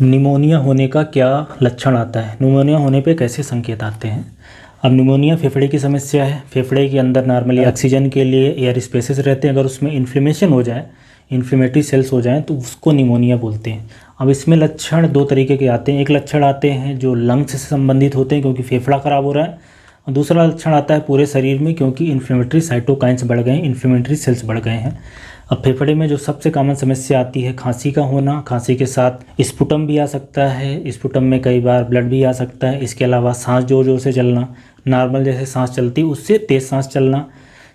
Pneumonia होने का क्या लक्षण आता है? निमोनिया होने पे कैसे संकेत आते हैं? अब निमोनिया फेफड़े की समस्या है। फेफड़े के अंदर नॉर्मली ऑक्सीजन के लिए एयर स्पेसेस रहते हैं। अगर उसमें इन्फ्लेमेशन हो जाए, इन्फ्लेमेटरी सेल्स हो जाएं, तो उसको निमोनिया बोलते हैं। अब इसमें लक्षण दो तरीके के आते हैं। एक लक्षण आते हैं जो लंग्स से संबंधित होते हैं क्योंकि फेफड़ा ख़राब हो रहा है, और दूसरा लक्षण आता है पूरे शरीर में क्योंकि इन्फ्लेमेटरी साइटोकाइंस बढ़ गए हैं, इन्फ्लेमेटरी सेल्स बढ़ गए हैं। अब फेफड़े में जो सबसे कॉमन समस्या आती है खांसी का होना, खांसी के साथ स्पुटम भी आ सकता है, स्पुटम में कई बार ब्लड भी आ सकता है। इसके अलावा सांस जोर जोर से चलना, नॉर्मल जैसे सांस चलती उससे तेज़ सांस चलना,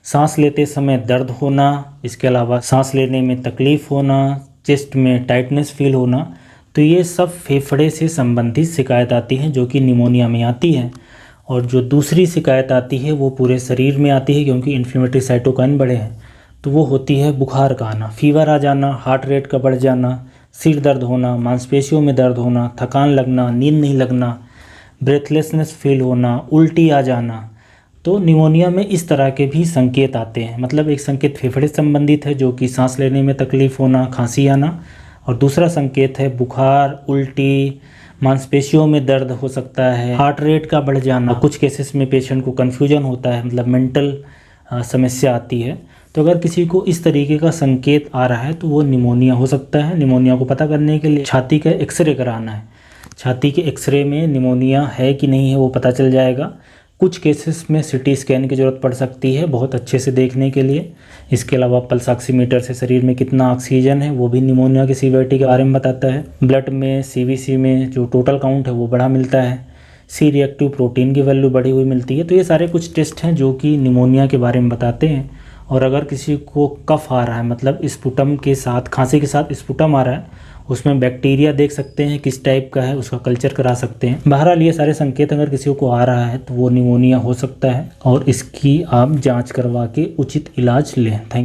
सांस लेते समय दर्द होना, इसके अलावा सांस लेने में तकलीफ़ होना, चेस्ट में टाइटनेस फील होना। तो ये सब फेफड़े से संबंधित शिकायत आती हैं जो कि निमोनिया में आती हैं। और जो दूसरी शिकायत आती है वो पूरे शरीर में आती है क्योंकि इन्फ्लेमेटरी साइटोकाइन बढ़े हैं, तो वो होती है बुखार का आना, फीवर आ जाना, हार्ट रेट का बढ़ जाना, सिर दर्द होना, मांसपेशियों में दर्द होना, थकान लगना, नींद नहीं लगना, ब्रेथलेसनेस फील होना, उल्टी आ जाना। तो निमोनिया में इस तरह के भी संकेत आते हैं। मतलब एक संकेत फेफड़े से संबंधित है जो कि सांस लेने में तकलीफ़ होना, खांसी आना, और दूसरा संकेत है बुखार, उल्टी, मांसपेशियों में दर्द हो सकता है, हार्ट रेट का बढ़ जाना। कुछ केसेस में पेशेंट को कन्फ्यूजन होता है, मतलब मेंटल समस्या आती है। तो अगर किसी को इस तरीके का संकेत आ रहा है तो वो निमोनिया हो सकता है। निमोनिया को पता करने के लिए छाती का एक्सरे कराना है। छाती के एक्सरे में निमोनिया है कि नहीं है वो पता चल जाएगा। कुछ केसेस में सीटी स्कैन की ज़रूरत पड़ सकती है बहुत अच्छे से देखने के लिए। इसके अलावा पल्स ऑक्सीमीटर से शरीर में कितना ऑक्सीजन है वो भी निमोनिया की सीवियरिटी के बारे में बताता है। ब्लड में सीवीसी में जो टोटल काउंट है वो बड़ा मिलता है। सी रिएक्टिव प्रोटीन की वैल्यू बढ़ी हुई मिलती है। तो ये सारे कुछ टेस्ट हैं जो कि निमोनिया के बारे में बताते हैं। और अगर किसी को कफ आ रहा है, मतलब स्पुटम के साथ, खांसी के साथ स्पुटम आ रहा है, उसमें बैक्टीरिया देख सकते हैं किस टाइप का है, उसका कल्चर करा सकते हैं। बहरहाल ये सारे संकेत अगर किसी को आ रहा है तो वो निमोनिया हो सकता है और इसकी आप जांच करवा के उचित इलाज लें। थैंक